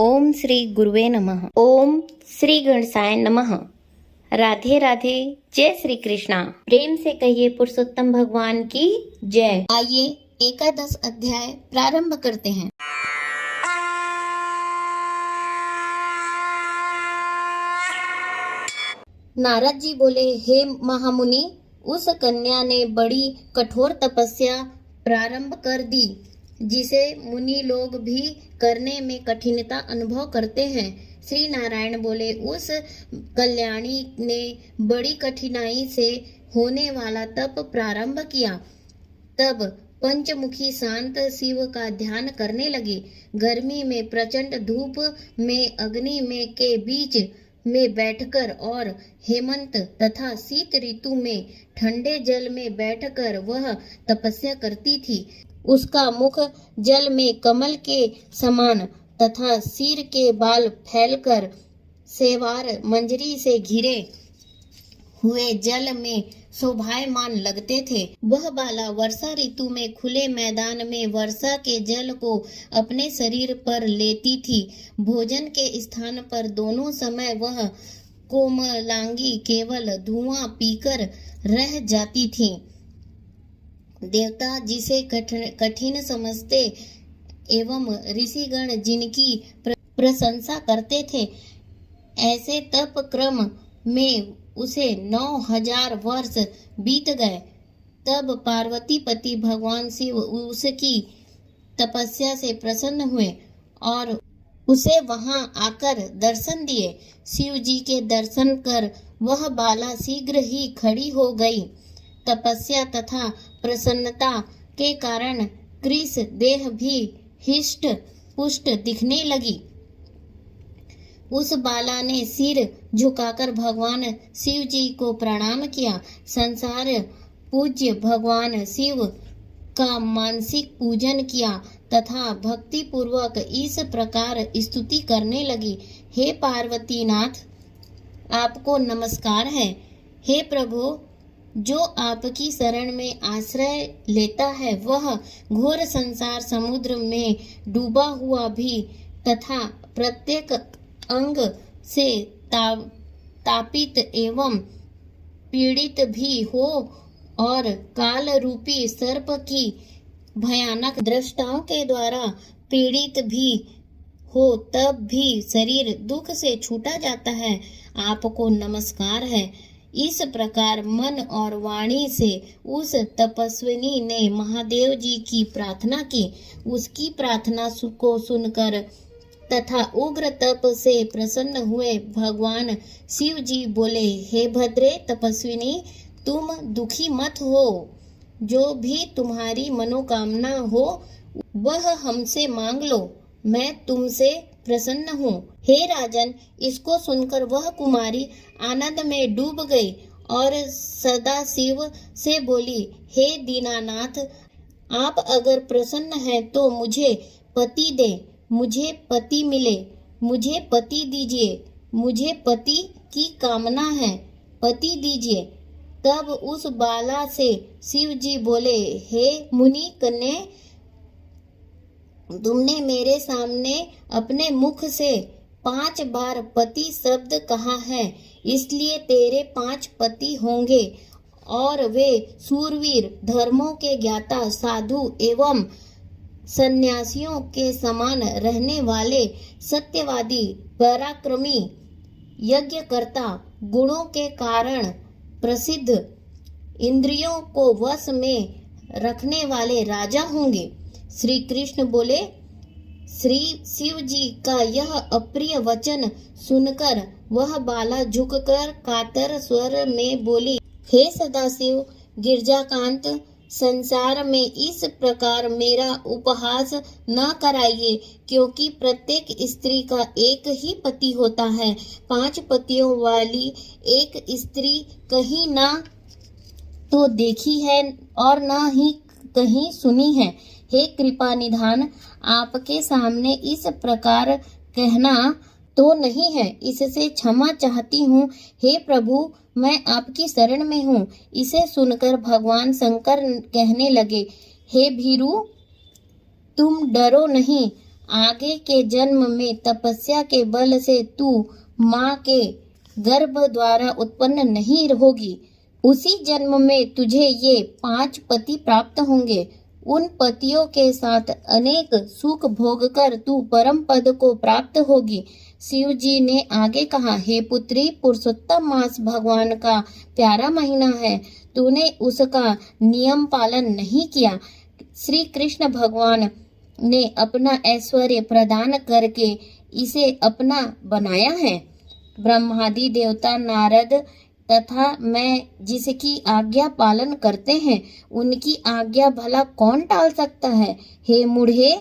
ओम श्री गुरुवे नमः। ओम श्री गणेशाय नमः। राधे राधे। जय श्री कृष्णा। प्रेम से कहिए पुरुषोत्तम भगवान की जय। आइए एकादश अध्याय प्रारंभ करते हैं। नारद जी बोले, हे महामुनि, उस कन्या ने बड़ी कठोर तपस्या प्रारंभ कर दी जिसे मुनि लोग भी करने में कठिनता अनुभव करते हैं। श्री नारायण बोले, उस कल्याणी ने बड़ी कठिनाई से होने वाला तप प्रारंभ किया। तब पंचमुखी शांत शिव का ध्यान करने लगी। गर्मी में प्रचंड धूप में अग्नि में के बीच में बैठकर और हेमंत तथा शीत ऋतु में ठंडे जल में बैठकर वह तपस्या करती थी। उसका मुख जल में कमल के समान तथा सिर के बाल फैलकर सेवार मंजरी से घिरे हुए जल में शोभायमान लगते थे। वह बाला वर्षा ऋतु में खुले मैदान में वर्षा के जल को अपने शरीर पर लेती थी। भोजन के स्थान पर दोनों समय वह कोमलांगी केवल धुआं पीकर रह जाती थी। देवता जिसे कठिन समझते एवं ऋषिगण जिनकी प्रशंसा करते थे, ऐसे तप क्रम में उसे 9000 वर्ष बीत गए। तब पार्वती पति भगवान शिव उसकी तपस्या से प्रसन्न हुए और उसे वहां आकर दर्शन दिए। शिव जी के दर्शन कर वह बाला शीघ्र ही खड़ी हो गई। तपस्या तथा प्रसन्नता के कारण कृश देह भी हिष्ट पुष्ट दिखने लगी। उस बाला ने सिर झुकाकर भगवान शिव जी को प्रणाम किया। संसार पूज्य भगवान शिव का मानसिक पूजन किया तथा भक्ति पूर्वक इस प्रकार स्तुति करने लगी। हे पार्वती नाथ, आपको नमस्कार है। हे प्रभु, जो आपकी शरण में आश्रय लेता है वह घोर संसार समुद्र में डूबा हुआ भी तथा प्रत्येक अंग से तापित एवं पीड़ित भी हो और काल रूपी सर्प की भयानक दृष्टाओं के द्वारा पीड़ित भी हो तब भी शरीर दुख से छूटा जाता है। आपको नमस्कार है। इस प्रकार मन और वाणी से उस तपस्विनी ने महादेव जी की प्रार्थना की। उसकी प्रार्थना को सुनकर तथा उग्र तप से प्रसन्न हुए भगवान शिव जी बोले, हे भद्रे तपस्विनी, तुम दुखी मत हो। जो भी तुम्हारी मनोकामना हो वह हमसे मांग लो, मैं तुमसे प्रसन्न हूँ। हे राजन, इसको सुनकर वह कुमारी आनंद में डूब गई और सदा शिव से बोली, हे दीनानाथ, आप अगर प्रसन्न हैं तो मुझे पति दें, मुझे पति मिले, मुझे पति दीजिए, मुझे पति की कामना है, पति दीजिए। तब उस बाला से शिव जी बोले, हे मुनि कन्या, तुमने मेरे सामने अपने मुख से 5 बार पति शब्द कहा है, इसलिए तेरे 5 पति होंगे और वे सूरवीर, धर्मों के ज्ञाता, साधु एवं सन्यासियों के समान रहने वाले, सत्यवादी, पराक्रमी, यज्ञकर्ता, गुणों के कारण प्रसिद्ध, इंद्रियों को वश में रखने वाले राजा होंगे। श्री कृष्ण बोले, श्री शिव जी का यह अप्रिय वचन सुनकर वह बाला झुककर कातर स्वर में बोली, हे सदाशिव गिरजाकांत, संसार में इस प्रकार मेरा उपहास न कराइए, क्योंकि प्रत्येक स्त्री का एक ही पति होता है। 5 पतियों वाली एक स्त्री कहीं ना तो देखी है और न ही कहीं सुनी है। हे कृपा निधान, आपके सामने इस प्रकार कहना तो नहीं है, इससे क्षमा चाहती हूँ। हे प्रभु, मैं आपकी शरण में हूँ। इसे सुनकर भगवान शंकर कहने लगे, हे भीरू, तुम डरो नहीं, आगे के जन्म में तपस्या के बल से तू माँ के गर्भ द्वारा उत्पन्न नहीं होगी। उसी जन्म में तुझे ये 5 पति प्राप्त होंगे। उन पतियों के साथ अनेक सुख भोग कर तू परम पद को प्राप्त होगी। शिव जी ने आगे कहा, हे पुत्री, पुरुषोत्तम मास भगवान का प्यारा महीना है, तूने उसका नियम पालन नहीं किया। श्री कृष्ण भगवान ने अपना ऐश्वर्य प्रदान करके इसे अपना बनाया है। ब्रह्मादि देवता, नारद तथा मैं जिसकी आज्ञा पालन करते हैं, उनकी आज्ञा भला कौन टाल सकता है। हे मूढ़े,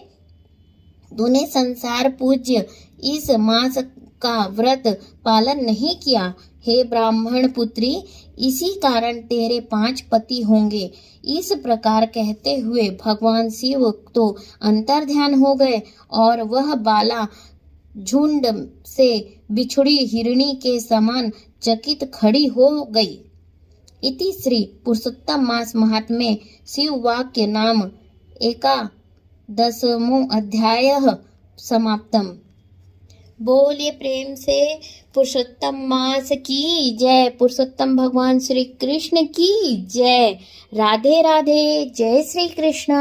तूने संसार पूज्य इस मास का व्रत पालन नहीं किया। हे ब्राह्मण पुत्री, इसी कारण तेरे 5 पति होंगे। इस प्रकार कहते हुए भगवान शिव तो अंतर्ध्यान हो गए और वह बाला झुंड से बिछुड़ी हिरणी के समान चकित खड़ी हो गई। इति श्री पुरुषोत्तम मास महात्म्ये शिव वाक्य नाम 11वां अध्यायः समाप्तम्। बोलिए प्रेम से पुरुषोत्तम मास की जय। पुरुषोत्तम भगवान श्री कृष्ण की जय। राधे राधे। जय श्री कृष्ण।